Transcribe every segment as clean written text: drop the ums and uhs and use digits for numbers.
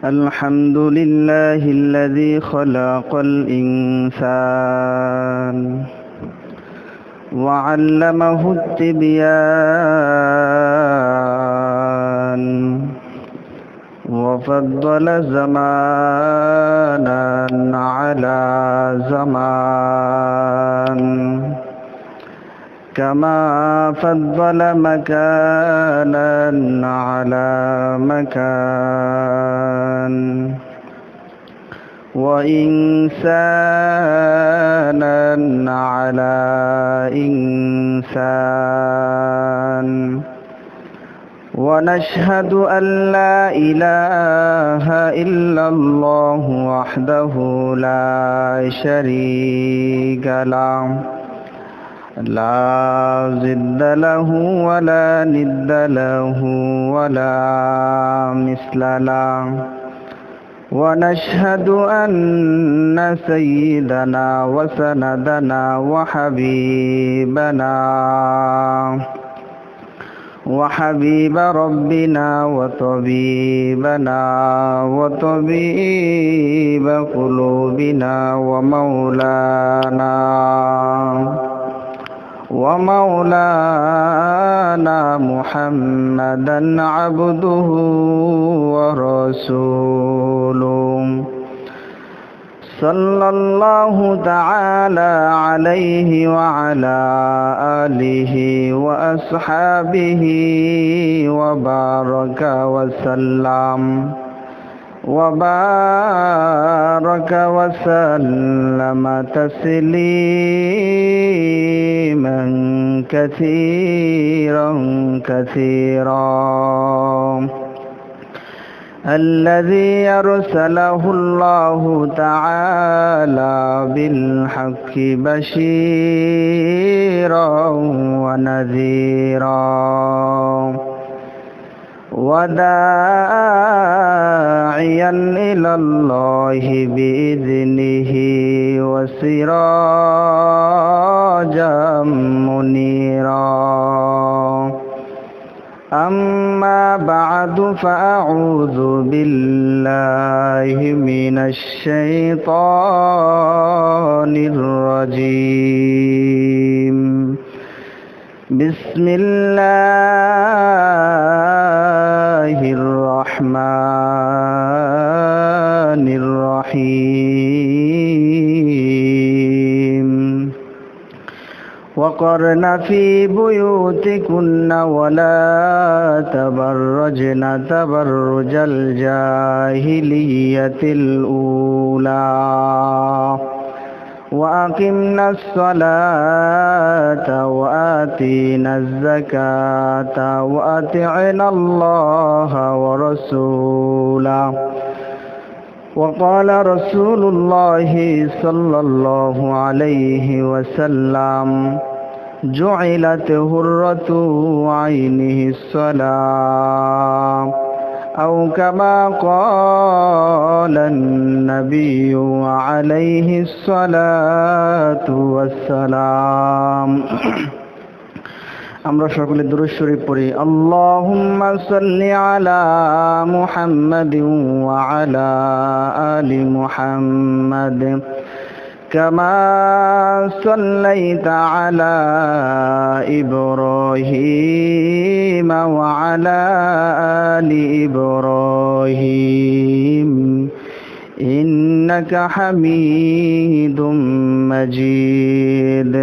الحمد لله الذي خلق الإنسان وعلمه التبيان وفضل زمانا على زمان كما فضل مكانا على مكان وإنسانا على إنسان ونشهد أن لا إله إلا الله وحده لا شريك له لا ضد له ولا ند له ولا مثل له ونشهد أن سيدنا وسندنا وحبيب ربنا وطبيب قلوبنا ومولانا محمدا عبده ورسوله صلى الله تعالى عليه وعلى آله وأصحابه وبارك وسلم تسليما كثيرا الذي أرسله الله تعالى بالحق بشيرا ونذيرا وداعيا إلى الله بإذنه وسراجا منيرا أما بعد فأعوذ بالله من الشيطان الرجيم بسم الله الرحمن الرحيم وقرن في بيوتكن ولا تبرجن تبرج الجاهلية الأولى وأقمنا الصلاة وآتينا الزكاة وأطعنا الله ورسوله وقال رسول الله صلى الله عليه وسلم جعلت هرة عينه الصلاة أو كما قال النبي عليه الصلاة والسلام আমরা সকলে দুরূদ শরীফ পড়ি আল্লাহুম্মা সাল্লি আলা মুহাম্মাদিন ওয়া আলা আলি মুহাম্মাদ كما صليت على إبراهيم وعلى آل إبراهيم إنك حميد مجيد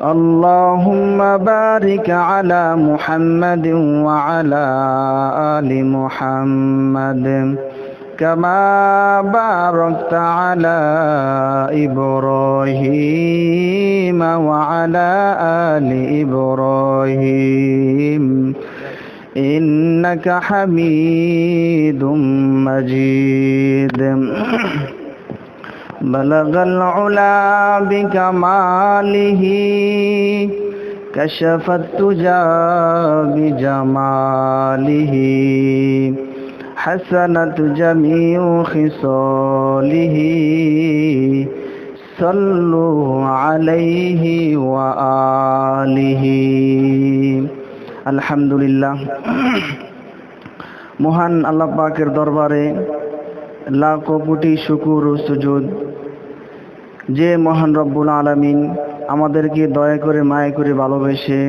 اللهم بارك على محمد وعلى آل محمد كما باركت على إبراهيم وعلى آل إبراهيم إنك حميد مجيد بلغ العلا بكماله كشف التجى بجماله حسنت جميع خصاله صلوا عليه وآله আলহামদুলিল্লাহ। মহান আল্লাহ পাকের দরবারে লাখো কোটি শুকর ও সুজুদ, যে মহান রব্বুল আলামিন আমাদেরকে দয়া করে মায়া করে ভালোবেসে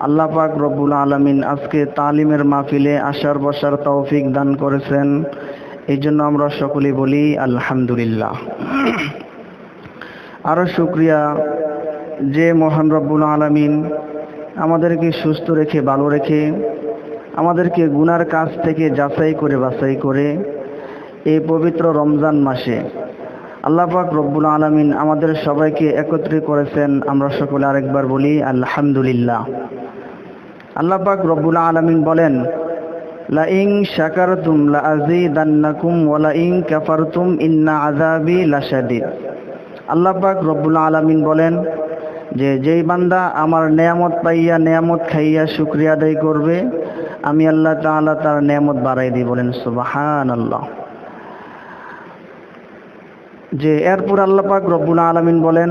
আল্লাহ পাক রব্বুল আলামিন আজকে তালিমের মাহফিলে আসার বসার তৌফিক দান করেছেন। এই জন্য আমরা সকলেই বলি আলহামদুলিল্লাহ। আরও শুকরিয়া যে মহান রব্বুল আলামিন আমাদেরকে সুস্থ রেখে ভালো রেখে আমাদেরকে গুনার কাজ থেকে যাচাই করে বাছাই করে এই পবিত্র রমজান মাসে আল্লাহ পাক রব্বুল আলামিন আমাদের সবাইকে একত্রিত করেছেন। আমরা সকলে আরেকবার বলি আলহামদুলিল্লাহ। আল্লাহ পাক রব্বুল আলামিন বলেন, লা ইন শাকারতুম লা আযীদান্নাকুম ওয়া লা ইন কাফারতুম ইন্না আযাবি লাশাদীদ। আল্লাহ পাক রব্বুল আলামিন বলেন যে যেই বান্দা আমার নেয়ামত পাইয়া নেয়ামত খাইয়া শুকরিয়া আদায় করবে, আমি আল্লাহ তাআলা তার নেয়ামত বাড়াই দিই। বলেন সুবহানাল্লাহ। যে এরপর আল্লাহ পাক রব্বুল আলামিন বলেন,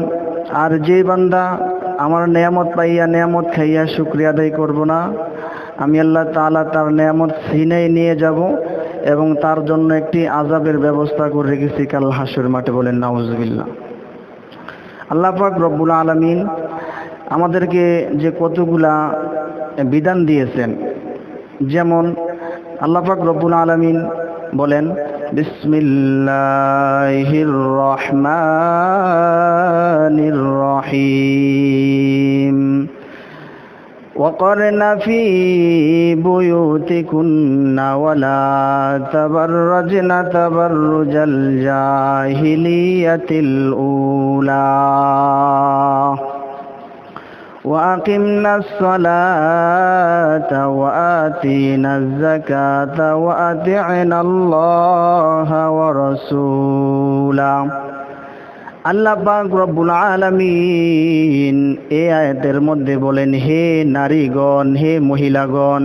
আর যে বান্দা আমার নেয়ামত পাইয়া নেয়ামত খাইয়া শুকরিয়া আদায় করব না, আমি আল্লাহ তাআলা তার নেয়ামত ছিনিয়ে নিয়ে যাব এবং তার জন্য একটি আযাবের ব্যবস্থা করে রেখেছি কাল হাসর মাঠে। বলেন নাউজুবিল্লাহ। আল্লাহ পাক রব্বুল আলামিন আমাদেরকে যে কতগুলা বিধান দিয়েছেন, যেমন আল্লাহ পাক রব্বুল আলামিন বলেন, বিসমিল্লাহির রহমানির রহিম, وقرن في بيوتكن ولا تبرجن تبرج الجاهلية الأولى وأقمنا الصلاة وآتينا الزكاة وأطعنا الله ورسوله। আল্লাহ পাক রব্বুল আলামিন এই আয়াতের মধ্যে বলেন, হে নারীগণ, হে মহিলাগণ,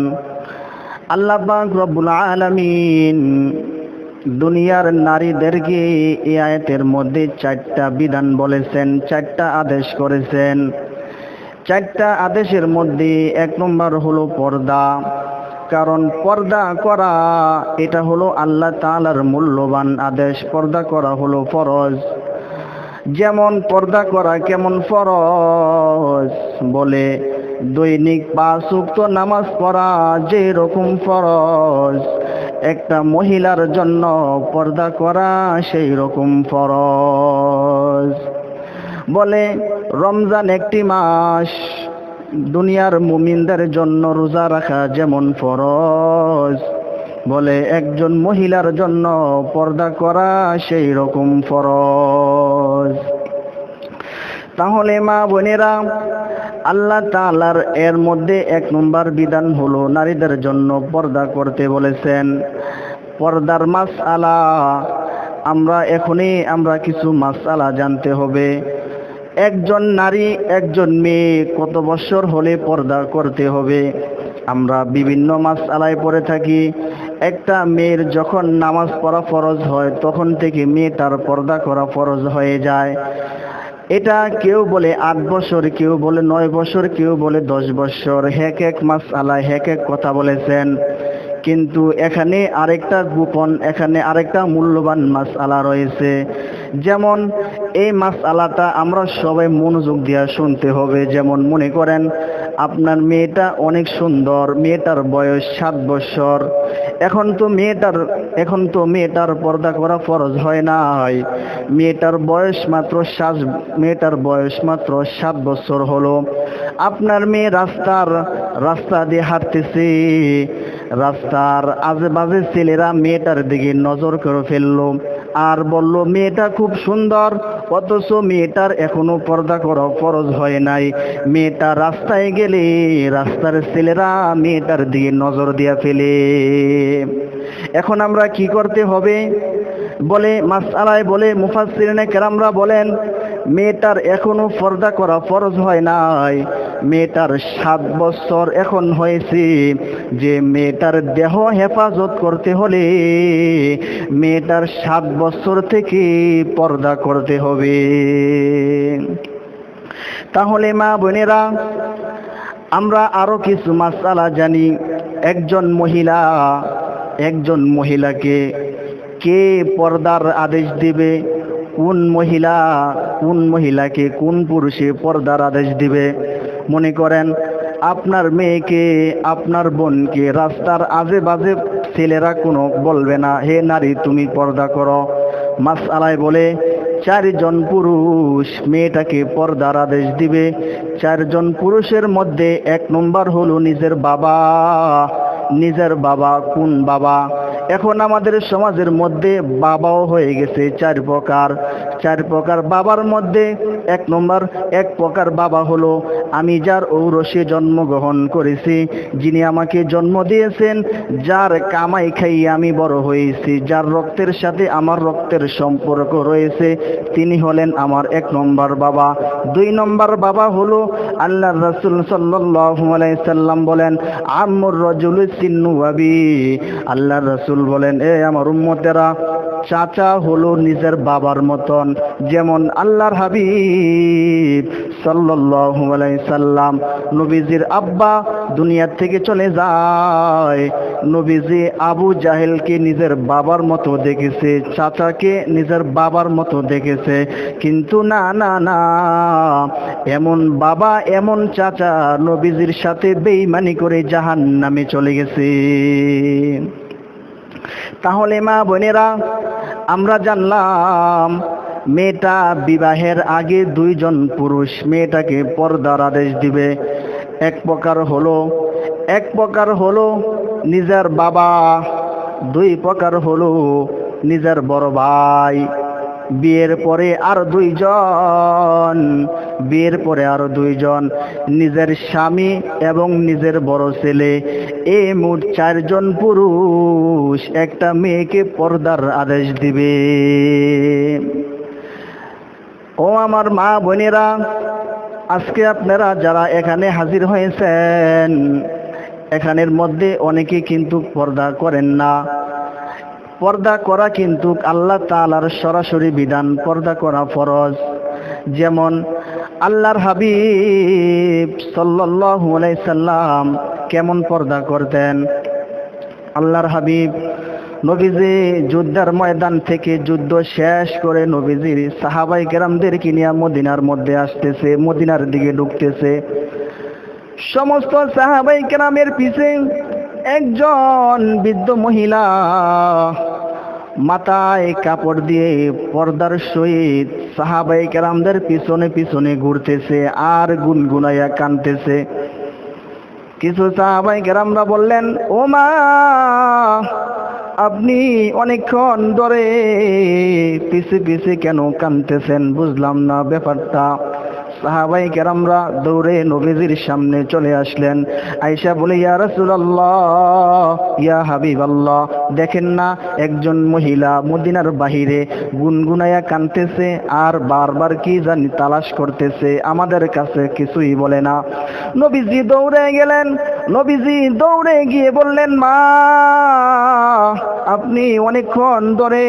আল্লাহ পাক রব্বুল আলামিন দুনিয়ার নারীদেরকে এই আয়াতের মধ্যে 4টা বিধান বলেছেন, 4টা আদেশ করেছেন। 4টা আদেশের মধ্যে 1 নম্বর হলো পর্দা। কারণ পর্দা করা এটা হলো আল্লাহ তাআলার মূল্যবান আদেশ। পর্দা করা হলো ফরজ। যেমন পর্দা করা কেমন ফরজ, বলে দৈনিক 5 ওয়াক্ত নামাজ পড়া যে রকম ফরজ, একটা মহিলার জন্য পর্দা করা সেই রকম ফরজ। বলে রমজান একটি মাস, দুনিয়ার মুমিনদের জন্য রোজা রাখা যেমন ফরজ, বলে একজন মহিলার জন্য পর্দা করা সেই রকম ফরজ। তাহলে মা বোনেরা, আল্লাহ তাআলার এর মধ্যে 1 নম্বর বিধান হলো নারীদের জন্য পর্দা করতে বলেছেন। পর্দার মাসআলা আমরা কিছু মাসআলা জানতে হবে। একজন নারী, একজন মেয়ে কত বছর হলে পর্দা করতে হবে? আমরা বিভিন্ন মাসআলায় পড়ে থাকি। একটা মেয়ের যখন নামাজ পড়া ফরজ হয় তখন থেকে মেয়েটার পর্দা করা ফরজ হয়ে যায়। এটা কেউ বলে 8 বছর, কেউ বলে 9 বছর, কেউ বলে 10 বছর। এক মাসআলায় এক কথা বলেছেন। কিন্তু এখানে আরেকটা গোপন, এখানে আরেকটা মূল্যবান মাসআলা রয়েছে। যেমন এই মাসআলাটা আমরা সবাই মনোযোগ দিয়ে শুনতে হবে। যেমন মনে করেন আপনার মেয়েটা অনেক সুন্দর, মেয়েটার বয়স 7 বছর। এখন তো মেয়েটার পর্দা করা ফরজ হয় নাই। মেয়েটার বয়স মাত্র 7 বছর হলো। আপনার মেয়ে রাস্তা দিয়ে হাঁটতেছে, রাস্তার আজেবাজে ছেলেরা মেয়েটার দিকে নজর করে ফেললো আর বলল মেয়েটা খুব সুন্দর, অথচ মেয়েটার এখনো পর্দা করা ফরজ হয় নাই। মেয়েটা রাস্তায় গেলে রাস্তার ছেলেরা মেয়েটার দিকে নজর দিয়ে ফেলে। এখন আমরা কি করতে হবে? বলে মাসআলায় বলে মুফাসসিরিনে কেরামরা বলেন, মেয়েটার এখনো পর্দা করা ফরজ হয় নাই। মেয়েটার 7 বছর এখন হয়েছে। যে মেয়েটার দেহ হেফাজত করতে হলে মেয়েটার 7 বছর থেকে পর্দা করতে হবে। তাহলে মা বোনেরা, আমরা আরো কিছু মাসআলা জানি। একজন মহিলাকে কে পর্দার আদেশ দিবে, কোন মহিলাকে কোন পুরুষে পর্দার আদেশ দিবে? মনে করেন আপনার মেয়েকে, আপনার বোনকে রাস্তার আজে বাজে ছেলেরা কোনো বলবে না, হে নারী তুমি পর্দা করো। মাসআলায় বলে 4 জন পুরুষ মেয়েটাকে পর্দার আদেশ দিবে। 4 জন পুরুষের মধ্যে 1 নম্বর হলো নিজের বাবা। কোন বাবা? এখন আমাদের সমাজের মধ্যে বাবাও হয়ে গেছে 4 প্রকার বাবার মধ্যে এক প্রকার বাবা হলো আমি যার ঔরসে জন্মগ্রহণ করেছি, যিনি আমাকে জন্ম দিয়েছেন, যার কামাই খাইয়ে আমি বড় হয়েছি, যার রক্তের সাথে আমার রক্তের সম্পর্ক রয়েছে, তিনি হলেন আমার 1 নম্বর বাবা। 2 নম্বর বাবা হলো আল্লাহর রাসূল সাল্লাল্লাহু আলাইহি সাল্লাম বলেন, আম্মুর রাজুলু সিন্নু আবি। আল্লাহর রাসূল বলেন, এ আমার উম্মতেরা, চাচা হলো নিজের বাবার মতন। যেমন আল্লাহর হাবিব সাল্লাল্লাহু আলাইহি সাল্লাম, নবীজির আব্বা দুনিয়া থেকে চলে যায়, নবীজি আবু জাহেলকে নিজের বাবার মতো দেখেছে, চাচাকে নিজের বাবার মতো দেখেছে। কিন্তু না, এমন বাবা এমন চাচা নবীজির সাথে বেঈমানি করে জাহান্নামে চলে গেছে। তাহলে মা বোনেরা, আমরা জানলাম মেয়েটা বিবাহের আগে 2 জন পুরুষ মেয়েটাকে পর্দার আদেশ দিবে। এক প্রকার হলো নিজের বাবা, 2 প্রকার হলো নিজের বড় ভাই। বিয়ের পরে আরো 2 জন, নিজের স্বামী এবং নিজের বড় ছেলে। এই মোট 4 জন পুরুষ একটা মেয়েকে পর্দার আদেশ দিবে। ও আমার মা বোনেরা, আজকে আপনারা যারা এখানে হাজির হয়েছেন, এখানের মধ্যে অনেকে কিন্তু পর্দা করেন না। পর্দা করা কিন্তু আল্লাহ তাআলার সরাসরি বিধান, পর্দা করা ফরজ। যেমন আল্লাহর হাবিব সাল্লাল্লাহু আলাইহি সাল্লাম কেমন পর্দা করতেন? আল্লাহর হাবিব নবীজি যুদ্ধের ময়দান থেকে যুদ্ধ শেষ করে নবীজির সাহাবায়ে কেরামদেরকে নিয়ে মদিনার মধ্যে আসতেছে, মদিনার দিকে ঢুকতেছে। সমস্ত সাহাবায়ে কেরামের পিছে একজন বৃদ্ধ মহিলা মাথায় কাপড় দিয়ে পর্দার সহিত সাহাবায়ে কেরামদের পিছনে ঘুরতেছে আর গুনগুনাইয়া কাঁদতেছে। কিছু সাহাবায়ে কেরামরা বললেন, ও মা, আপনি অনেকক্ষণ ধরে পিছে কেন কাঁদতেছেন? বুঝলাম না ব্যাপারটা। সাহাবায়ে কেরামরা দৌড়ে নবীজির সামনে চলে আসলেন। আয়েশা বলে, ইয়া রাসূলুল্লাহ, ইয়া হাবিবাল্লাহ, দেখেন না একজন মহিলা মদিনার বাহিরে গুনগুনাইয়া কাঁদতেছে আর বারবার কি জানি তালাশ করতেছে, আমাদের কাছে কিছুই বলে না। নবীজি দৌড়ে গিয়ে বললেন, মা, আপনি অনেকক্ষণ ধরে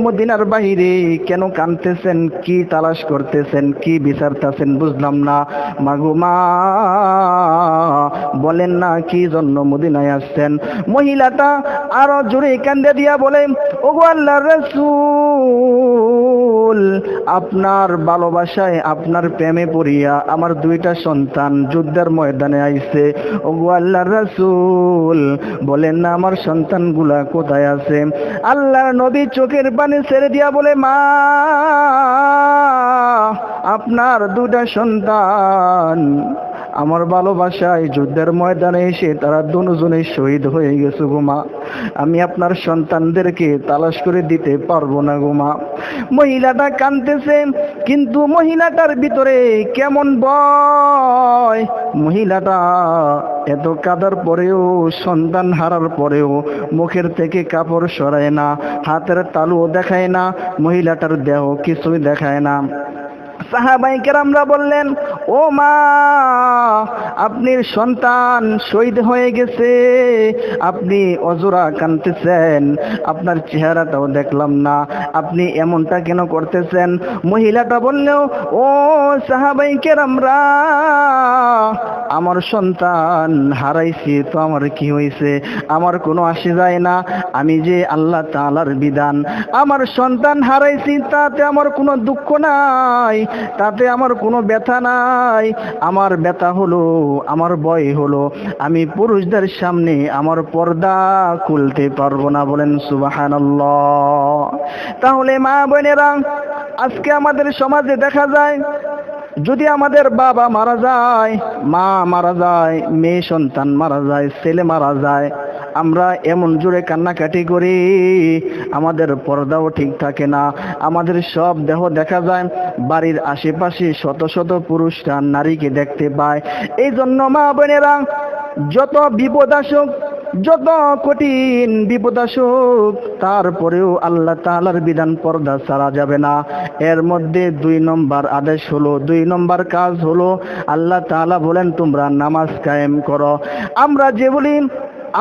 মদিনার বাহিরে কেন কাঁদতেছেন? কি তালাশ করতেছেন? কি বিচারতেছেন? বুঝলাম না। মাগো মা, বলেন না কি জন্য মদিনায় আসছেন? মহিলাটা আরো জোরে কান্দে দিয়া বলে, ওগো আল্লাহর রাসূল, আপনার ভালোবাসায়, আপনার প্রেমে পড়িয়া আমার 2টা সন্তান যুদ্ধের ময়দানে আইছে। ওগো আল্লাহর রাসূল, বলেন না আমার সন্তানগুলা কোথায় আছে? আল্লাহর নবী চোখের পানি ছেড়ে দিয়া বলে, মা, আপনার 2টা সন্তান আমার ভালোবাসায় যুদ্ধের ময়দানে এসে তারা দুজনে শহীদ হয়ে গেছে গো মা। আমি আপনার সন্তানদেরকে তালাশ করে দিতে পারবো না গো মা। মহিলাটা কাঁদতেছে, কিন্তু মহিলাটার ভিতরে কেমন ভয়। মহিলাটা এত কাঁদার পরেও, সন্তান হারার পরেও মুখের থেকে কাপড় সরায় না, হাতের তালুও দেখায় না, মহিলাটার দেহ কিছুই দেখায় না। সাহাবায়ে কেরামরা বললেন, ও মা, আপনার সন্তান শহীদ হয়ে গেছে, আপনি অজোড়া কাঁদতেছেন, আপনার চেহারাটাও দেখলাম না, আপনি এমনটা কেন করতেছেন? মহিলাটা বললেও, ও সাহাবাই কেরামরা, আমার সন্তান হারাইছি তো আমার কি হয়েছে? আমার কোনো আসে যায় না, আমি যে আল্লাহ তাআলার বিধান, আমার সন্তান হারাইছি তাতে আমার কোনো দুঃখ নাই, তাতে আমার কোনো ব্যথা নাই। আমার ব্যথা হলো, আমার ভয় হলো, আমি পুরুষদের সামনে আমার পর্দা খুলতে পারবো না। বলেন সুবহানাল্লাহ। তাহলে মা বোনেরা, আজকে আমাদের সমাজে দেখা যায়, যদি আমাদের বাবা মারা যায়, মা মারা যায়, মেয়ে সন্তান মারা যায়, ছেলে মারা যায়, আমরা এমন জোরে কান্নাকাটি করি, আমাদের পর্দাও ঠিক থাকে না, আমাদের সব দেহ দেখা যায়, বাড়ির আশেপাশে শত শত পুরুষরা নারীকে দেখতে পায়। এই জন্য মা বোনেরা, যত বিপদ আসুক, যত কঠিন বিপদ আসুক, তারপরেও আল্লাহ তাআলার বিধান পর্দা ছাড়া যাবে না। এর মধ্যে 2 নম্বর আদেশ হলো, 2 নম্বর কাজ হলো, আল্লাহ তাআলা বলেন তোমরা নামাজ কায়েম করো। আমরা যে বলি,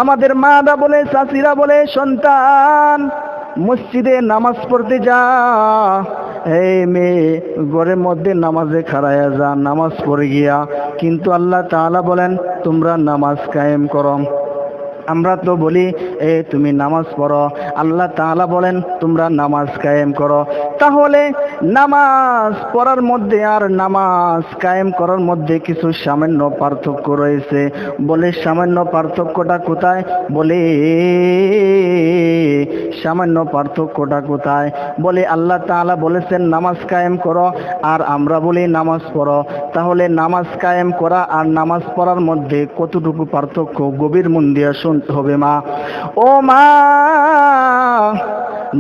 আমাদের মারা বলে, চাচিরা বলে, সন্তান মসজিদে নামাজ পড়তে যা, এই মেয়ে ঘরের মধ্যে নামাজে খাড়ায়া যা, নামাজ পড়ে গিয়া। কিন্তু আল্লাহ তাআলা বলেন তোমরা নামাজ কায়েম করো। আমরা তো বলি তুমি নামাজ পড়ো, আল্লাহ তাআলা বলেন তোমরা নামাজ কায়েম করো। তাহলে নামাজ পড়ার মধ্যে আর নামাজ কায়েম করার মধ্যে কিছু সামান্য পার্থক্য রয়েছে। বলে সামান্য পার্থক্যটা কোথায়? বলে সামান্য পার্থক্যটা কোথায়? বলে আল্লাহ তাআলা বলেছেন নামাজ কায়েম করো, আর আমরা বলি নামাজ পড়ো। তাহলে নামাজ কায়েম করা আর নামাজ পড়ার মধ্যে কতটুকু পার্থক্য? গভীর মন দিয়ে শুনতে হবে মা। ও মা,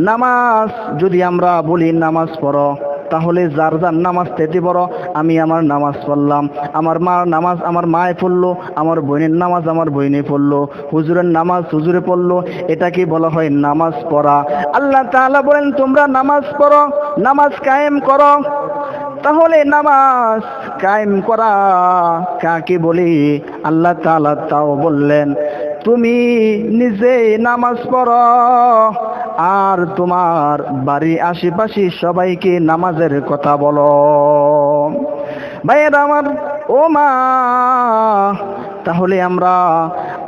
নামাজ যদি আমরা বলি নামাজ পড়ো, তাহলে যার যার নামাজ তেতে পড়ো। আমি আমার নামাজ পড়লাম, আমার মার নামাজ আমার মায়ে পড়লো, আমার বোনের নামাজ আমার বোনে পড়লো, হুজুরের নামাজ হুজুরে পড়লো, এটাকে বলা হয় নামাজ পড়া। আল্লাহ তাআলা বলেন তোমরা নামাজ পড়ো, নামাজ কায়েম করো। তাহলে নামাজ কায়েম করা কাকে বলি? আল্লাহ তাআলা তাও বললেন, তুমি নিজে নামাজ পড়ো আর তোমার বাড়ির আশেপাশে সবাইকে নামাজের কথা বলো। ভাইয়েরা আমার, ও মা, তাহলে আমরা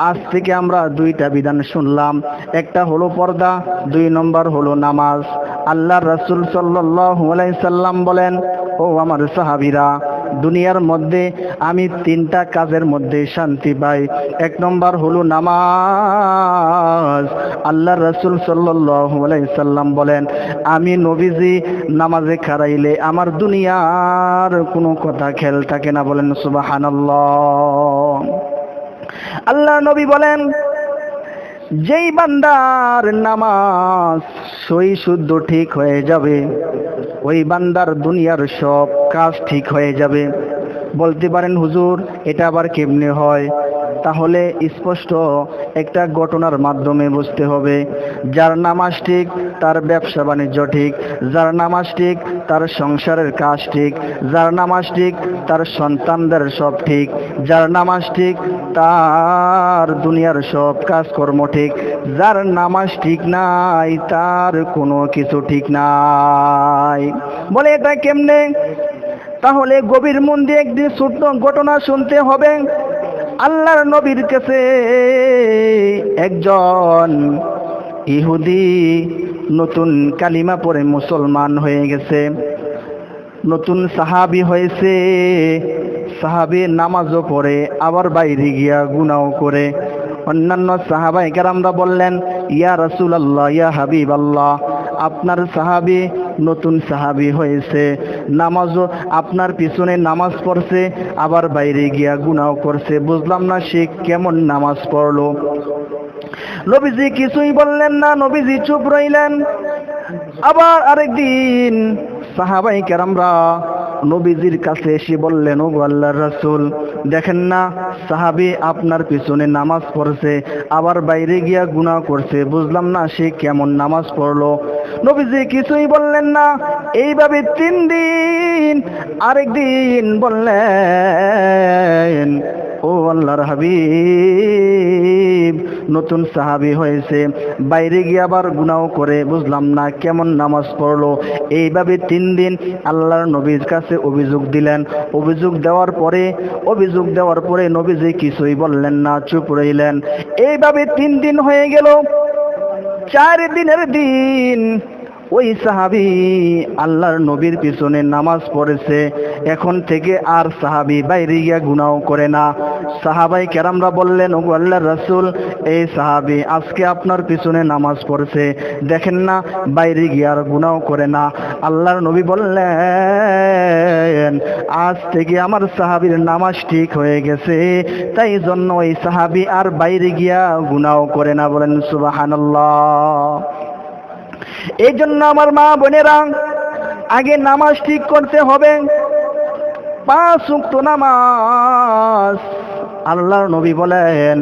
আজ থেকে আমরা 2টা বিধান শুনলাম। একটা হলো পর্দা, 2 নম্বর হলো নামাজ। আল্লাহর রাসূল সাল্লাল্লাহু আলাইহি সাল্লাম বলেন, ও আমার সাহাবীরা, দুনিয়ার মধ্যে আমি 3টা কাজের মধ্যে শান্তি পাই। 1 নম্বর হলো নামাজ। আল্লাহর রাসূল সাল্লাল্লাহু আলাইহি সাল্লাম বলেন, আমি নবীজি নামাজে খাড়াইলে আমার দুনিয়ার কোনো কথা খেয়াল থাকে না। বলেন সুবহানাল্লাহ। আল্লাহ নবী বলেন, যেই বান্দার নামাজ সই শুদ্ধ ঠিক হয়ে যাবে, ওই বান্দার দুনিয়ার সব কাজ ঠিক হয়ে যাবে। বলতে পারেন হুজুর এটা আবার কেমনে হয়? তাহলে স্পষ্ট একটা ঘটনার মাধ্যমে বুঝতে হবে। যার নামাজ ঠিক তার ব্যবসা বাণিজ্য ঠিক, যার নামাজ ঠিক তার সংসারের কাজ ঠিক, যার নামাজ ঠিক তার সন্তানদের সব ঠিক, যার নামাজ ঠিক তার দুনিয়ার সব কাজকর্ম ঠিক। যার নামাজ ঠিক নাই তার কোনো কিছু ঠিক নাই। বলে এটা কেমনে? তাহলে গভীর মন দিয়ে একদিন ছোট্ট ঘটনা শুনতে হবে। আল্লাহর নবীর কাছে একজন ইহুদি নতুন কালিমা পড়ে মুসলমান হয়ে গেছে, নতুন সাহাবী হয়েছে। সাহাবী নামাজও পড়ে, আবার বাইরে গিয়া গুনাও করে। অন্যান্য সাহাবায়ে কেরামরা বললেন, ইয়া রাসূলুল্লাহ, ইয়া হাবিবাল্লাহ, আপনার সাহাবী নতুন সাহাবী হয়েছে, নামাজও আপনার পিছনে নামাজ পড়ছে, আবার বাইরে গিয়া গুনাহ করছে, বুঝলাম না সে কেমন নামাজ পড়লো। নবীজি কিছুই বললেন না, নবীজি চুপ রইলেন। আবার আরেকদিন সাহাবায়ে কেরামরা নবীজির কাছে এসে বললেন, ও আল্লাহর রাসূল, দেখেন না সাহাবী আপনার পিছনে নামাজ পড়ছে, আবার বাইরে গিয়া গুনাহ করছে, বুঝলাম না সে কেমন নামাজ পড়লো। নবীজি কিছুই বললেন না। এইভাবে 3 দিন আরেকদিন বললেন, ও আল্লাহর হাবিব, নতুন সাহাবী হয়েছে, বাইরে গিয়ে আবার গুনাহ করে, বুঝলাম না কেমন নামাজ পড়লো। এইভাবে 3 দিন আল্লাহর নবীর কাছে অভিযোগ দিলেন। অভিযোগ দেওয়ার পরে নবীজি কিছুই বললেন না, চুপ রইলেন। এইভাবে 3 দিন হয়ে গেল। 4 দিনের দিন ওই সাহাবী আল্লাহর নবীর পিছনে নামাজ পড়েছে। এখন থেকে আর সাহাবী বাইরে গিয়া গুনাহ করে না। সাহাবাই কেরামরা বললেন, ওগো আল্লাহর রাসূল, এই সাহাবী আজকে আপনার পিছনে নামাজ পড়ছে, দেখেন না বাইরে গিয়ে আর গুনাহ করে না। আল্লাহর নবী বললেন, আজ থেকে আমার সাহাবীর নামাজ ঠিক হয়ে গেছে, তাই জন্য ওই সাহাবী আর বাইরে গিয়া গুনাহ করে না। বলেন সুবহানাল্লাহ। এই জন্য আমার মা বোনেরা, আগে নামাজ ঠিক করতে হবে। 5 ওয়াক্ত নামাজ। আল্লাহর নবী বলেন,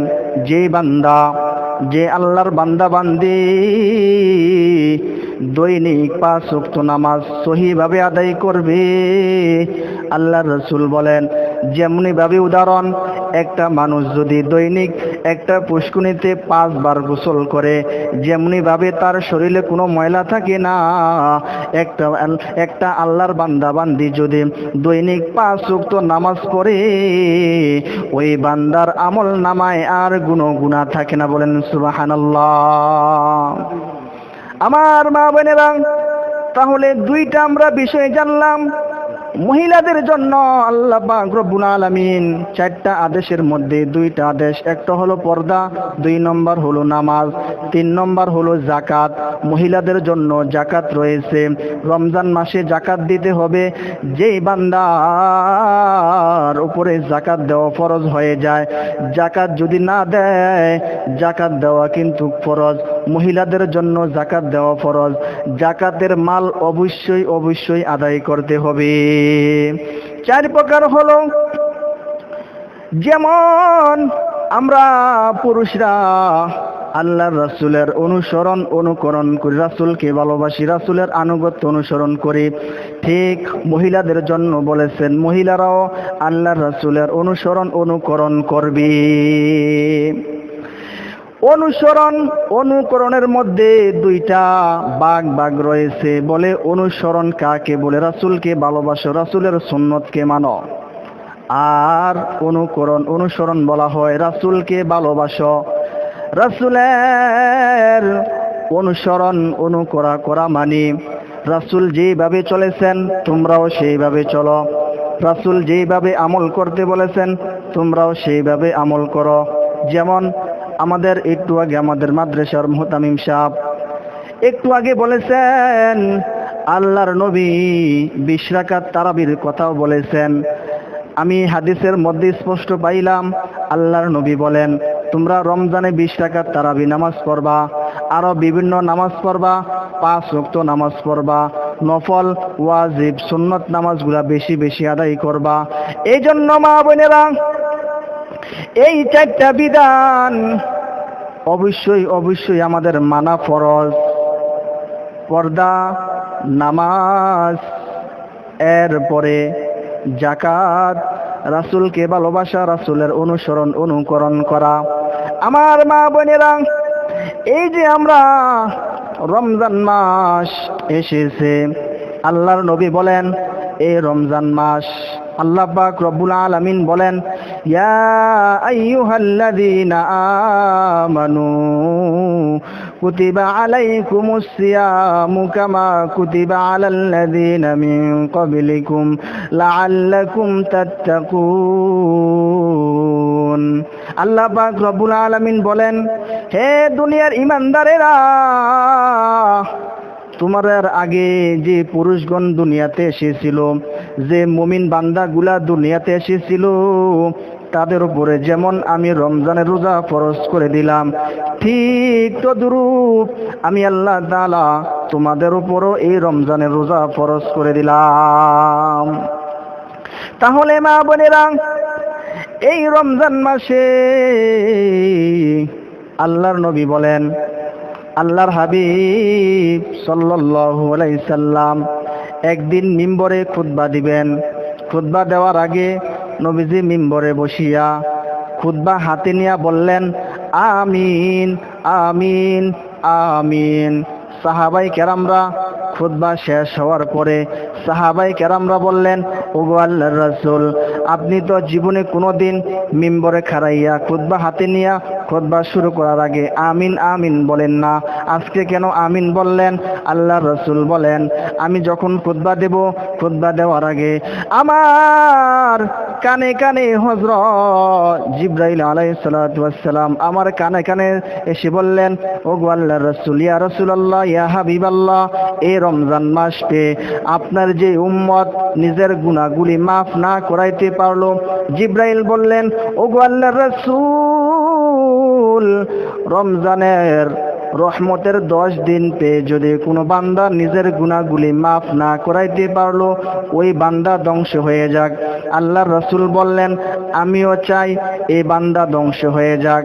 যে আল্লাহর বান্দা বান্দি দৈনিক 5 ওয়াক্ত নামাজ সহিভাবে আদায় করবে, আল্লাহর রাসূল বলেন, যেমনি ভাবে উদাহরণ, একটা মানুষ যদি দৈনিক একটা পুষ্কুনিতে 5 বার গোসল করে, যেমনি ভাবে তার শরীরে কোনো ময়লা থাকে না, একটা আল্লাহর বান্দা বান্দি যদি দৈনিক 5 ওয়াক্ত নামাজ পড়ে, ওই বান্দার আমল নামায় আর গুনাহ থাকে না। বলেন সুবহানাল্লাহ। আমার মা বোনেরা, তাহলে 2টা আমরা বিষয় জানলাম। মহিলাদের জন্য আল্লাহ পাক রব্বুল আলামিন 4টা আদেশের মধ্যে 2টা আদেশ, একটা হলো পর্দা, 2 নম্বর হলো নামাজ, 3 নম্বর হলো যাকাত। মহিলাদের জন্য যাকাত রয়েছে। রমজান মাসে যাকাত দিতে হবে। যেই বান্দার উপরে যাকাত দেওয়া ফরজ হয়ে যায়, যাকাত যদি না দেয়, যাকাত দেওয়া কিন্তু ফরজ। মহিলাদের জন্য যাকাত দেওয়া ফরজ। যাকাতের মাল অবশ্যই আদায় করতে হবে। 4 প্রকার হলো, যেমন আমরা পুরুষরা আল্লাহর রাসূলের অনুকরণ করি, রাসূলকে ভালোবাসি, রাসূলের আনুগত্য অনুসরণ করি। ঠিক মহিলাদের জন্য বলেছেন, মহিলারাও আল্লাহর রাসূলের অনুকরণ করবে। অনুকরণের মধ্যে 2টা ভাগ রয়েছে। বলে অনুসরণ কাকে বলে? রাসূলকে ভালোবাসো, রাসূলের সুন্নতকে মানো। আর অনুসরণ বলা হয় রাসূলকে ভালোবাসো। রাসূলের করা মানে রাসূল যেভাবে চলেছেন তোমরাও সেইভাবে চলো। রাসূল যেভাবে আমল করতে বলেছেন তোমরাও সেইভাবে আমল করো। যেমন আমাদের একটু আগে আমাদের মাদ্রাসার মুহতামিম সাহেব একটু আগে বলেছেন, আল্লাহর নবী 20 রাকাত তারাবির কথাও বলেছেন। আমি হাদিসের মধ্যে স্পষ্ট পাইলাম, আল্লাহর নবী বলেন, তোমরা রমজানে 20 রাকাত তারাবি নামাজ পড়বা, আরো বিভিন্ন নামাজ পড়বা, 5 ওয়াক্ত নামাজ পড়বা, নফল ওয়াজিব সুন্নত নামাজগুলা বেশি আদায় করবা। এই জন্য মা বোনেরা, এই 4টা বিধান অবশ্যই আমাদের মানা ফরজ। পর্দা, নামাজ, এরপরে যাকাত, রাসূলকে ভালোবাসা, রাসূলের অনুকরণ করা। আমার মা বোনেরা, এই যে আমরা রমজান মাস এসেছে, আল্লাহর নবী বলেন, এই রমজান মাস আল্লাহ পাক রব্বুল আলামিন বলেন, ইয়া আইয়ুহাল্লাযীনা আমানু কুতিবা আলাইকুমুস সিয়ামু কামা কুতিবা আলাল্লাযীনা মিন ক্বাবলিকুম লাআল্লাকুম তাত্তাকুন। আল্লাহ পাক রব্বুল আলামিন বলেন, হে দুনিয়ার ঈমানদারেরা, তোমাদের আগে যে পুরুষগণ দুনিয়াতে এসেছিল, যে মুমিন বান্দাগুলা দুনিয়াতে এসেছিল, তাদের উপরে যেমন আমি রমজানের রোজা ফরজ করে দিলাম, ঠিক তদ্রূপ আমি আল্লাহ তাআলা তোমাদের উপরও এই রমজানের রোজা ফরজ করে দিলাম। তাহলে মা বোনেরা, এই রমজান মাসে আল্লাহর নবী বলেন, আল্লাহর হাবিব সাল্লাল্লাহু আলাইহি সাল্লাম একদিন মিম্বরে খুতবা দিবেন। খুতবা দেওয়ার আগে নবীজি মিম্বরে বসিয়া খুতবা হাতে নিয়ে বললেন, আমিন আমিন আমিন। সাহাবাই কেরামরা খুতবা শেষ হওয়ার পরে সাহাবাই কেরামরা বললেন, ওগো আল্লাহর রাসূল, আপনি তো জীবনে কোনোদিন মিম্বরে খাড়াইয়া খুতবা হাতে নিয়া খুতবা শুরু করার আগে আমিন আমিন বলেন না, আজকে কেন আমিন বললেন? আল্লাহর রাসূল বলেন, আমি যখন খুতবা দেব, খুতবা দেওয়ার আগে আমার কানে কানে হযরত জিবরাইল আলাইহিস সালাতু ওয়াস সালাম আমার কানে কানে এসে বললেন, ওগো আল্লাহর রাসূল, ইয়া রাসূলুল্লাহ, ইয়া হাবিবাল্লাহ, এই রমজান মাস পেয়ে আপনার যে উম্মত নিজের গুনাহগুলি মাফ না করাইতে পারলো, জিবরাইল বললেন, ওগো আল্লাহর রাসূল, রমজানের রহমতের 10 দিন পেয়ে যদি কোনো বান্দা নিজের গুনাহগুলি মাফ না করাইতে পারলো, ওই বান্দা ধ্বংস হয়ে যাক। আল্লাহর রাসূল বললেন, আমিও চাই এই বান্দা ধ্বংস হয়ে যাক।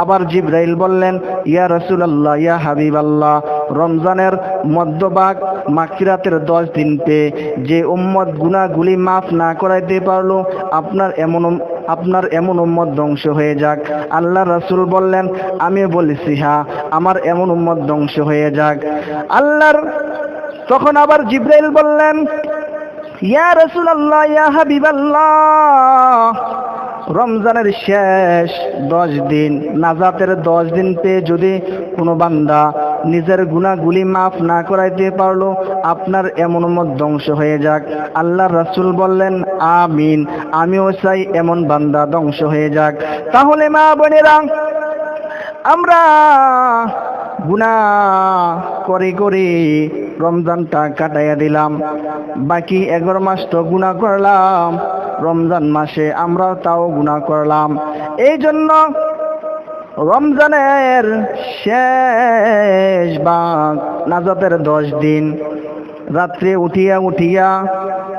আবার জিবরাইল বললেন, ইয়া রাসূলুল্লাহ, ইয়া হাবিবাল্লাহ, রমজানের মধ্যভাগ মাগফিরাতের 10 দিন পেয়ে যে উম্মত গুনাহগুলি মাফ না করাইতে পারলো, আপনার এমন উম্মত ধ্বংস হয়ে যাক। আল্লাহ রাসূল বললেন, আমি বলেছি হ্যাঁ, আমার এমন উম্মত ধ্বংস হয়ে যাক। তখন আবার জিবরাইল বললেন, ইয়া রাসূলুল্লাহ, ইয়া হাবিবাল্লাহ, রমজানের শেষ 10 দিন, নাজাতের 10 দিন পেয়ে যদি কোনো বান্দা নিজের গুনাহগুলি মাফ না করাইতে পারলো, আপনার এমন উম্মত ধ্বংস হয়ে যাক। আল্লাহর রাসূল বললেন, আমিন, আমিও চাই এমন বান্দা ধ্বংস হয়ে যাক। তাহলে মা বোনেরা, আমরা গুনাহ করে করে রমজানটা কাটাইয়া দিলাম, বাকি 11 মাস তো গুনাহ করলাম, রমজান মাসে আমরা তাও গুনাহ করলাম। এই জন্য রমজানের শেষ ভাগ, নাজাতের 10 দিন, রাত্রে উঠিয়া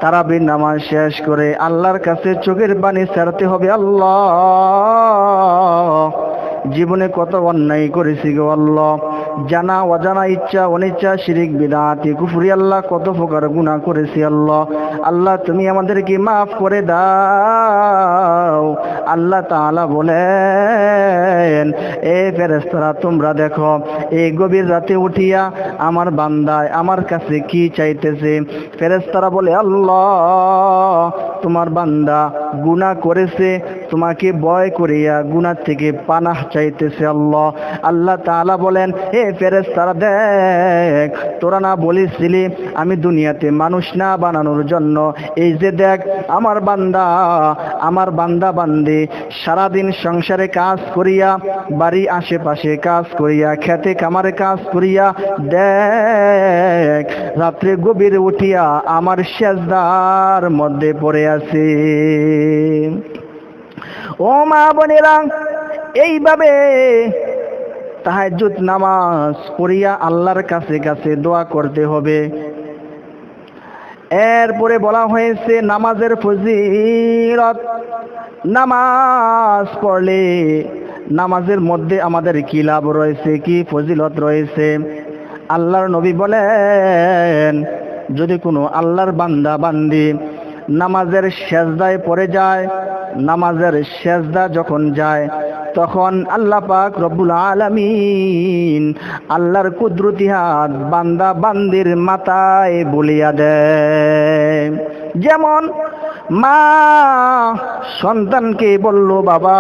তারাবির নামাজ শেষ করে আল্লাহর কাছে চোখের পানি ছাড়তে হবে। আল্লাহ, জীবনে কত অন্যায় করেছি গো আল্লাহ, জানা অজানা, ইচ্ছা অনিচ্ছা, শিরিক বিদআত কুফরি, আল্লাহ কত প্রকার গুনাহ করেছি। আল্লাহ তুমি আমাদেরকে মাফ করে দাও। আল্লাহ তাআলা বলেন, এ ফেরেশতারা, তোমরা দেখো এই গভীর রাতে উঠিয়া আমার বান্দায় আমার কাছে কি চাইতেছে। ফেরেশতারা বলে, আল্লাহ তোমার বান্দা গুনাহ করেছে, তোমাকে ভয় করিয়া গুনাহ থেকে পানাহ চাইতেছে। আল্লাহ তাআলা বলেন, হে ফেরেশতারা, দেখ, তোরা না বলেছিলি আমি দুনিয়াতে মানুষ না বানানোর জন্য, এই যে দেখ আমার বান্দা বান্দি সারাদিন সংসারে কাজ করিয়া, বাড়ি আশেপাশে কাজ করিয়া, খেতে খামারে কাজ করিয়া, দেখ রাত্রে গভীরে উঠিয়া আমার সেজদার মধ্যে পড়ে আছে। ও মা বোনেরা, এইভাবে তাহাজ্জুদ নামাজ পড়িয়া আল্লাহর কাছে দোয়া করতে হবে। এরপরে বলা হয়েছে নামাজের ফজিলত। নামাজ পড়লে নামাজের মধ্যে আমাদের কি লাভ রয়েছে, কি ফজিলত রয়েছে। আল্লাহর নবী বলেন, যদি কোনো আল্লাহর বান্দা বান্দি নামাজের সেজদায় পড়ে যায়, নামাজের সেজদা যখন যায়, তখন আল্লাহ পাক রব্বুল আলামিন আল্লাহর কুদরতি হাত বান্দা বান্দির মাথায় বুলিয়া দেয়। যেমন মা সন্তানকে বলল, বাবা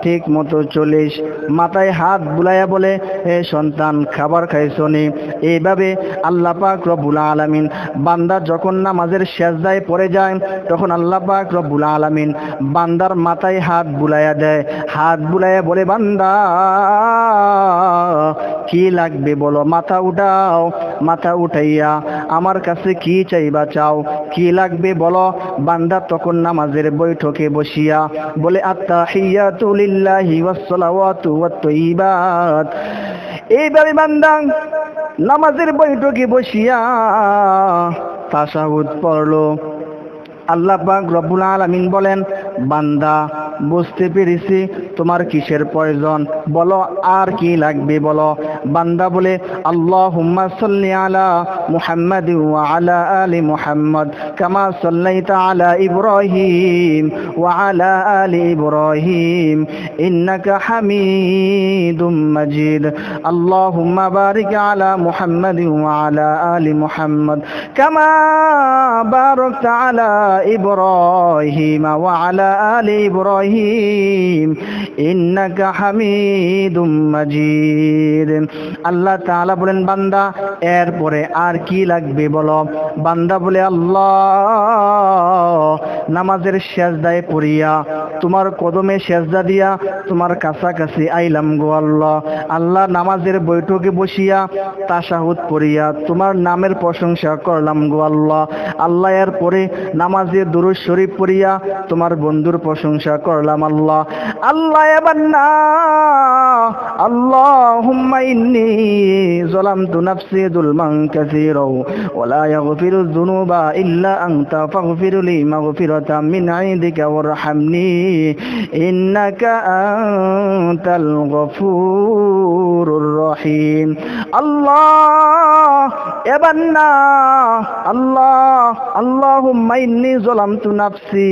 ঠিক মতো চলিস, মাথায় হাত বুলাইয়া বলে, হে সন্তান খাবার খাইছনি। এইভাবে আল্লাহ পাক রব্বুল আলামিন বান্দা যখন নামাজের সেজদায় পড়ে যায়, তখন আল্লাহ পাক রব্বুল আলামিন বান্দার মাথায় হাত বুলাইয়া দেয়। হাত বুলাইয়া বলে, বান্দা কি লাগবে বলো, মাথা উঠাও। মাথা উঠাইয়া আমার কাছে কি চাইবা চাও, কি লাগবে বলো। বান্দা তখন নামাজের বৈঠকে বসিয়া বলে, আত্তাহিয়াতু লিল্লাহি ওয়াস সালাওয়াতু ওয়াত তাইয়্যিবাত। এইভাবে বান্দা নামাজের বৈঠকে বসিয়া তাশাহুদ পড়লো। আল্লাহ পাক রব্বুল আলামিন বলেন, বান্দা বুঝতে পেরেছি তোমার কিসের প্রয়োজন বলো, আর কি লাগবে বলো। বান্দা বলে আল্লাহুম্মা সাল্লি আলা মুহাম্মাদ ওয়া আলা আলি মুহাম্মাদ কামা সাল্লাইতা আলা ইব্রাহিম ওয়া আলা আলি ইব্রাহিম ইন্নাকা হামিদুম মাজিদ। আল্লাহুম্মা বারিক আলা মুহাম্মাদ ওয়া আলা আলি মুহাম্মাদ কামা বারাকতা আলা ইব্রাহিম ওয়া আলা আলি ইব্রাহিম ইন্নাকা হামিদুম মাজিদ। আল্লাহ তাআলা বলেন বান্দা এরপরে আর কি লাগবে বলো। বান্দা বলে আল্লাহ নামাজের সেজদায় পড়িয়া তোমার কদমে সেজদা দিয়া তোমার কাছাকাছি আইলাম গো আল্লাহ। আল্লাহ নামাজের বৈঠকে বসিয়া তাশাহুদ পড়িয়া তোমার নামের প্রশংসা করলাম গো আল্লাহ। আল্লাহ এর পরে নামাজে দুরূদ শরীফ পড়িয়া তোমার বন্ধুর প্রশংসা করলাম আল্লাহ। আল্লাহ এবার না আল্লাহুম্মা ইন্নী যালামতু নাফসি যুলমান কাসীরা ওয়া লা ইয়াগফিরুয যুনুবা ইল্লা আনতা ফাগফিরলি মাগফিরাতাম মিন ইনদিকা ওয়ারহামনি ইন্নাকা আনতাল গফুরুর রহিম। আল্লাহ এবার না আল্লাহুম্মা ইন্নী যালামতু নাফসি।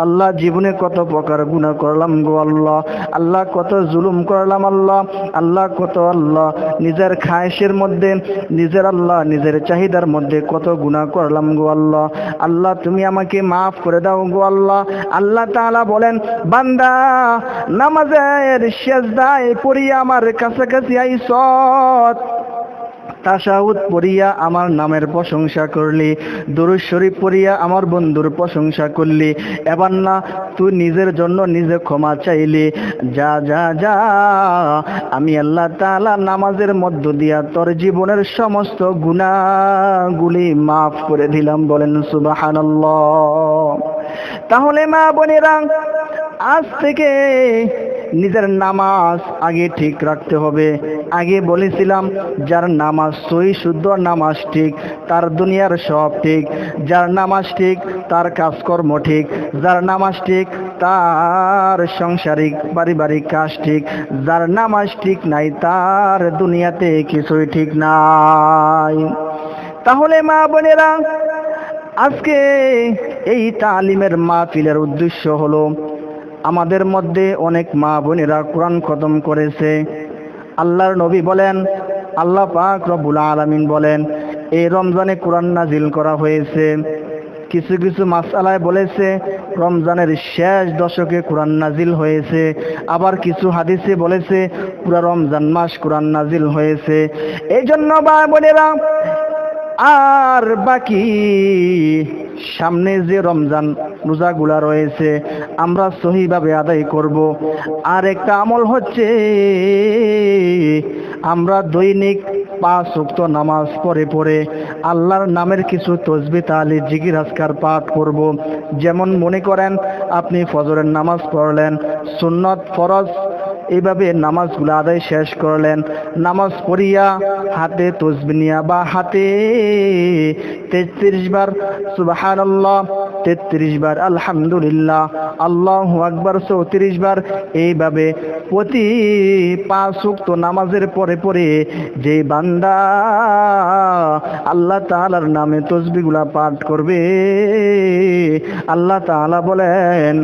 আল্লাহ জীবনে কত প্রকার গুনাহ করলাম গো আল্লাহ। আল্লাহ কত জুলুম করলাম আল্লাহ। আল্লাহ কত আল্লাহ নিজের খায়েশের মধ্যে নিজের চাহিদার মধ্যে কত গুনাহ করলাম গো আল্লাহ। আল্লাহ তুমি আমাকে মাফ করে দাও গো আল্লাহ। আল্লাহ তাআলা বলেন বান্দা নামাজের সেজদায় পড়িয়া আমার কাছাকাছি আইছত, তাশাহুদ পড়িয়া আমার নামের প্রশংসা করলি, দুরূদ শরীফ পড়িয়া আমার বন্ধুর প্রশংসা করলি। এবার না তুই নিজের জন্য নিজে ক্ষমা চাইলি। যা যা যা আমি আল্লাহ তাআলা নামাজের মধ্য দিয়া তোর জীবনের সমস্ত গুনাহগুলি মাফ করে দিলাম। বলেন সুবহানাল্লাহ। তাহলে মা বোনেরা আজ থেকে নিজের নামাজ আগে ঠিক রাখতে হবে। আগে বলেছিলাম যার নামাজ সহি শুদ্ধ নামাজ ঠিক তার দুনিয়ার সব ঠিক, যার নামাজ ঠিক তার কাজকর্ম ঠিক, যার নামাজ ঠিক তার সাংসারিক পারিবারিক কাজ ঠিক, যার নামাজ ঠিক নাই তার দুনিয়াতে কিছুই ঠিক নাই। তাহলে মা বোনেরা আজকে এই তালিমের মাহফিলের উদ্দেশ্য হলো আমাদের মধ্যে অনেক মা বোনেরা কোরআন খতম করেছে। আল্লাহর নবী বলেন, আল্লাহ পাক রব্বুল আলামিন বলেন এই রমজানে কোরআন নাজিল করা হয়েছে। কিছু কিছু মাসআলায় বলেছে রমজানের শেষ দশকে কোরআন নাজিল হয়েছে, আবার কিছু হাদিসে বলেছে পুরা রমজান মাস কোরআন নাজিল হয়েছে। এই জন্য মা বোনেরা আর বাকি সামনে যে রমজান রোজাগুলা রয়েছে আমরা সহিভাবে আদায় করব। আর একটা আমল হচ্ছে আমরা দৈনিক 5 ওয়াক্ত নামাজ পড়ে আল্লাহর নামের কিছু তসবিহ তাহলিল জিকির আজকার পাঠ করব। যেমন মনে করেন আপনি ফজরের নামাজ পড়লেন, সুন্নত ফরজ এইভাবে নামাজগুলো আদায় শেষ করলেন। নামাজ পড়িয়া হাতে তসবিহ নিয়া বা হাতে 33 বার সুবহানাল্লাহ, 33 বার আলহামদুলিল্লাহ, আল্লাহু আকবার 34 বার, এইভাবে প্রতি 5 ওয়াক্ত নামাজের পরে যে বান্দা আল্লাহ তাআলার নামে তসবিহগুলা পাঠ করবে আল্লাহ তাআলা বলেন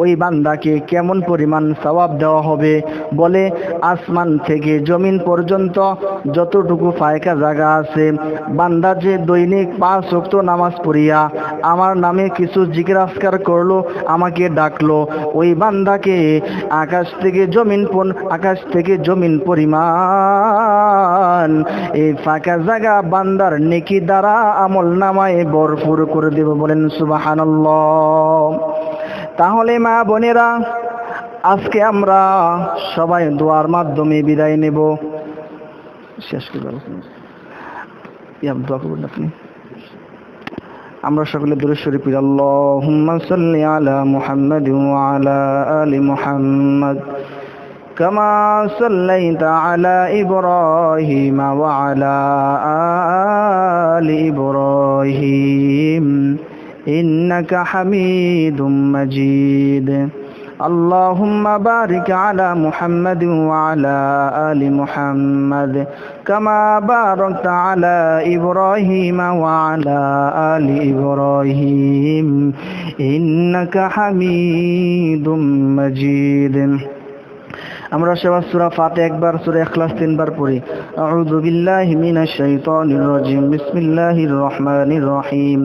ওই বান্দাকে কেমন পরিমাণ সওয়াব দেওয়া হবে বলে আসমান থেকে জমিন পর্যন্ত যতটুকু ফায়কা জায়গা আছে বান্দা যে দৈনিক 5 ওয়াক্ত নামাজ পড়িয়া আমার নামে কিছু জিকির আজকার করলো, আমাকে ডাকলো, ওই বান্দাকে আকাশ থেকে জমিন পরিমাণ এই ফাঁকা জায়গা বান্দার নেকি দ্বারা আমল নামায় ভরপুর করে দেব। বলেন সুবহানাল্লাহ। তাহলে মা বোনেরা আজকে আমরা সবাই দোয়ার মাধ্যমে বিদায় নেব। শেষ করে দোয়া করবেন আপনি। আমরা সকলে দুরূদ শরীফ পড়ি। আল্লাহুম্মা সাল্লি আলা মুহাম্মাদ ওয়া আলা আলি মুহাম্মাদ কামা সাল্লাইতা আলা ইব্রাহিম ওয়া আলা আলি ইব্রাহিম إنك حميد مجيد اللهم بارك على محمد وعلى آل محمد كما باركت على إبراهيم وعلى آل إبراهيم إنك حميد مجيد আমরা সবাই সূরা ফাতিহা একবার সূরা ইখলাস তিনবার পড়ি আউযু বিল্লাহি মিনাশ শাইতানির রাজিম বিসমিল্লাহির রহমানির রহিম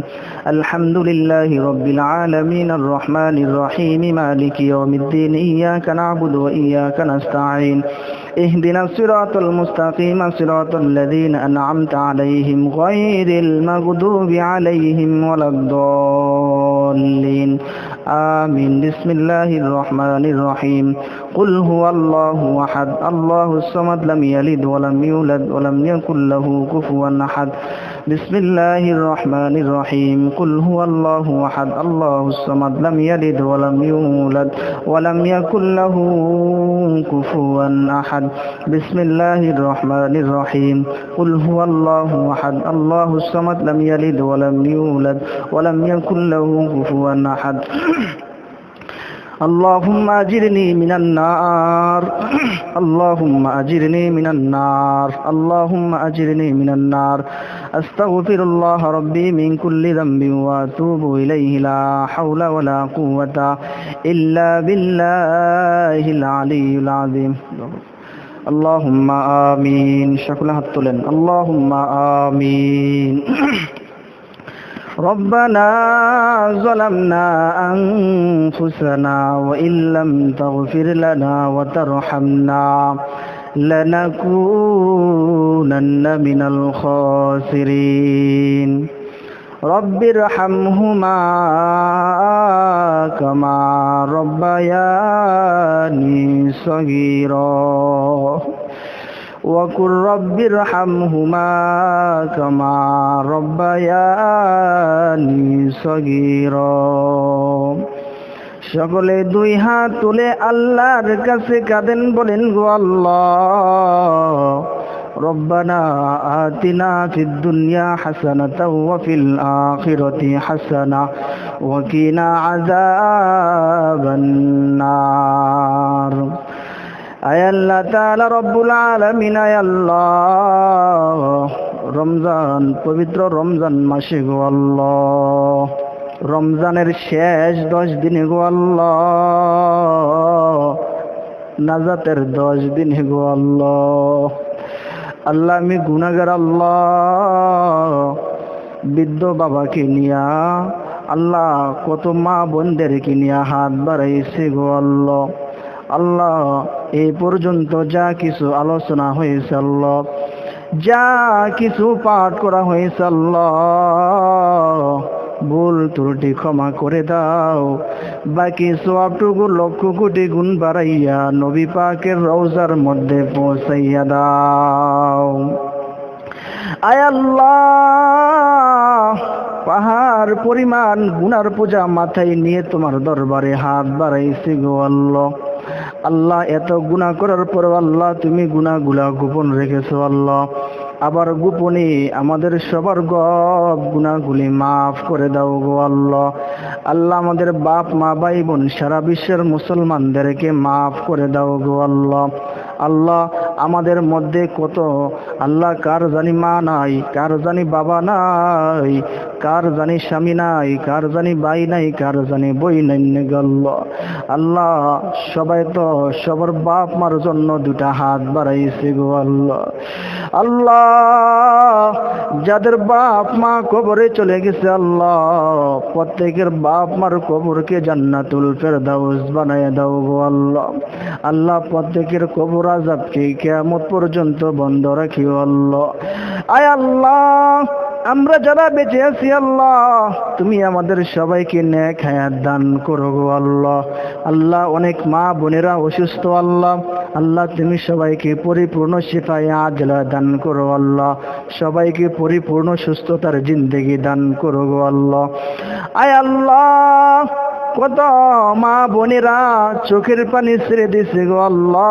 আলহামদুলিল্লাহি রাব্বিল আলামিন আর রহমানির রহিম মালিকি ইয়াউমিদ্দিন ইয়াকা না'বুদু ওয়া ইয়াকা নাস্তাঈন اهدنا الصراط المستقيم صراط الذين أنعمت عليهم غير المغضوب عليهم ولا الضالين آمين بسم الله الرحمن الرحيم قل هو الله أحد الله الصمد لم يلد ولم يولد ولم يكن له كفوا أحد بسم الله الرحمن الرحيم قل هو الله أحد الله الصمد لم يلد ولم يولد ولم يكن له كفوا أحد بسم الله الرحمن الرحيم قل هو الله أحد الله الصمد لم يلد ولم يولد ولم يكن له كفوا أحد اللهم أجرني من النار اللهم أجرني من النار اللهم أجرني من النار أستغفر الله ربي من كل ذنب وأتوب إليه لا حول ولا قوة إلا بالله العلي العظيم اللهم آمين شكرا هتلن اللهم آمين ربنا ظلمنا أنفسنا وإن لم تغفر لنا وترحمنا لنكونن من الخاسرين رب ارحمهما كما ربياني صغيرا وقل رب ارحمهما كما ربياني صغيرا সকলে দুই হাত তুলে আল্লাহর কাছে কাঁদেন বলেন গো আল্লাহ ربنا آتنا في الدنيا حسنة وفي الآخرة حسنة وقنا عذاب النار আয় আল্লাহ তাআলা রব্বুল আলামিন আয় আল্লাহ রমজান পবিত্র রমজান মাসে গো আল্লাহ রমজানের শেষ 10 দিনে গো আল্লাহ নাজাতের 10 দিনে গো আল্লাহ আল্লাহ আমি গুনাহগার আল্লাহ বৃদ্ধ বাবাকে নিয়া আল্লাহ কত মা বোনদেরকে নিয়া হাত বাড়াইছে গো আল্লাহ আল্লাহ এই পর্যন্ত যা কিছু আলোচনা হয়েছে আল্লাহ যা কিছু পাঠ করা হয়েছে আল্লাহ ভুল ত্রুটি ক্ষমা করে দাও বাকি সওয়াবটুকু লক্ষ কোটি গুণ বাড়াইয়া নবী পাকের রওজার মধ্যে পৌঁছাইয়া দাও আয় আল্লাহ পাহাড় পরিমাণ গুনার পূজা মাথায় নিয়ে তোমার দরবারে হাত বাড়াইছি গো আল্লাহ আল্লাহ এত গুনাহ করার পর আল্লাহ তুমি গুনাহগুলা গোপন রেখেছো আল্লাহ আবার গোপনে আমাদের সবার গুনাহগুলি মাফ করে দাও গো আল্লাহ আল্লাহ আমাদের বাপ মা ভাই বোন সারা বিশ্বের মুসলমানদেরকে মাফ করে দাও গো আল্লাহ আল্লাহ আমাদের মধ্যে কত আল্লাহ কার জানি মা নাই কার জানি বাবা নাই কার জানি স্বামী নাই কার জানি ভাই নাই কার জানি বই নাই আল্লাহ আল্লাহ সবাই তো সবার বাপ মার জন্য দুটা হাত বাড়াইছে গো আল্লাহ আল্লাহ যাদের বাপ মা কবরে চলে গেছে আল্লাহ প্রত্যেকের বাপ মার কবরকে জান্নাতুল ফেরদাউস বানায় দাও গো আল্লাহ আল্লাহ প্রত্যেকের কবর আযাবকে কিয়ামত পর্যন্ত বন্ধ রাখিও আল্লাহ আয় আল্লাহ আমরা যারা বেঁচে আছি আল্লাহ তুমি আমাদের সবাইকে নেক হায়াত দান করো গো আল্লাহ আল্লাহ অনেক মা বোনেরা অসুস্থ আল্লাহ আল্লাহ তুমি সবাইকে পরিপূর্ণ শিফায়ে আজলা দান করো আল্লাহ সবাইকে পরিপূর্ণ সুস্থতার জিন্দেগি দান করো গো আল্লাহ আয় আল্লাহ কত মা বোনেরা চোখের পানি ছেড়ে দিছে গো আল্লাহ।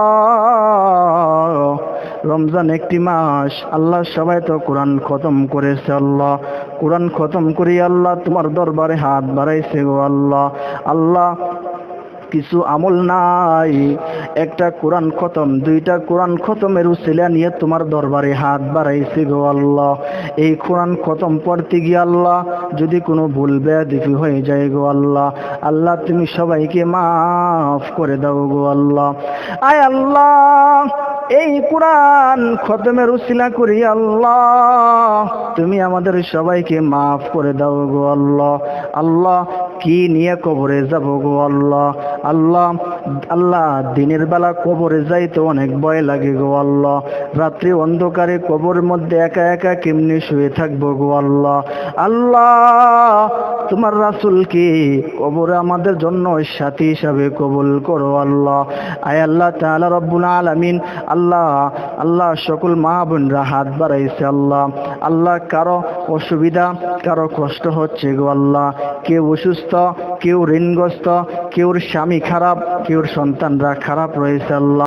রমজান একটি মাস, আল্লাহ সবাই তো কোরআন খতম করেছে আল্লাহ। কোরআন খতম করি আল্লাহ তোমার দরবারে হাত বাড়াইছে গো আল্লাহ। আল্লাহ কিছু আমল নাই, একটা কোরআন খতম, দুইটা কোরআন খতমের উসিলা নিয়ে তোমার দরবারে হাত বাড়াইছে গো আল্লাহ। এই কোরআন খতম পড়তে গিয়ে আল্লাহ যদি কোনো ভুল বেয়াদবি হয়ে যায় গো আল্লাহ, আল্লাহ তুমি সবাইকে মাফ করে দাও গো আল্লাহ। আয় আল্লাহ, এই কোরআন খতমের উসিলা করি আল্লাহ তুমি আমাদের সবাইকে মাফ করে দাও গো আল্লাহ। আল্লাহ কি নিয়ে কবরে যাব গো আল্লাহ। আল্লাহ আল্লাহ দিনের বেলা কবরে যাইতে অনেক ভয় লাগে গো আল্লাহ। রাত্রি অন্ধকারে কবরের মধ্যে একা একা কেমনে শুয়ে থাকবো গো আল্লাহ। আল্লাহ তোমার রাসূলকে কবরে আমাদের জন্য সাথী হিসাবে কবুল করো আল্লাহ। আয় আল্লাহ তাআলা রব্বুল আলামিন, আল্লাহ আল্লাহ সকল মা বোনরা হাত বাড়াইছে আল্লাহ। আল্লাহ কারো অসুবিধা, কারো কষ্ট হচ্ছে গো আল্লাহ। কেউ অসুস্থ, কেউ ঋণগ্রস্ত, কেউর স্বামী খারাপ, কেউর সন্তানরা খারাপ রয়েছে আল্লাহ।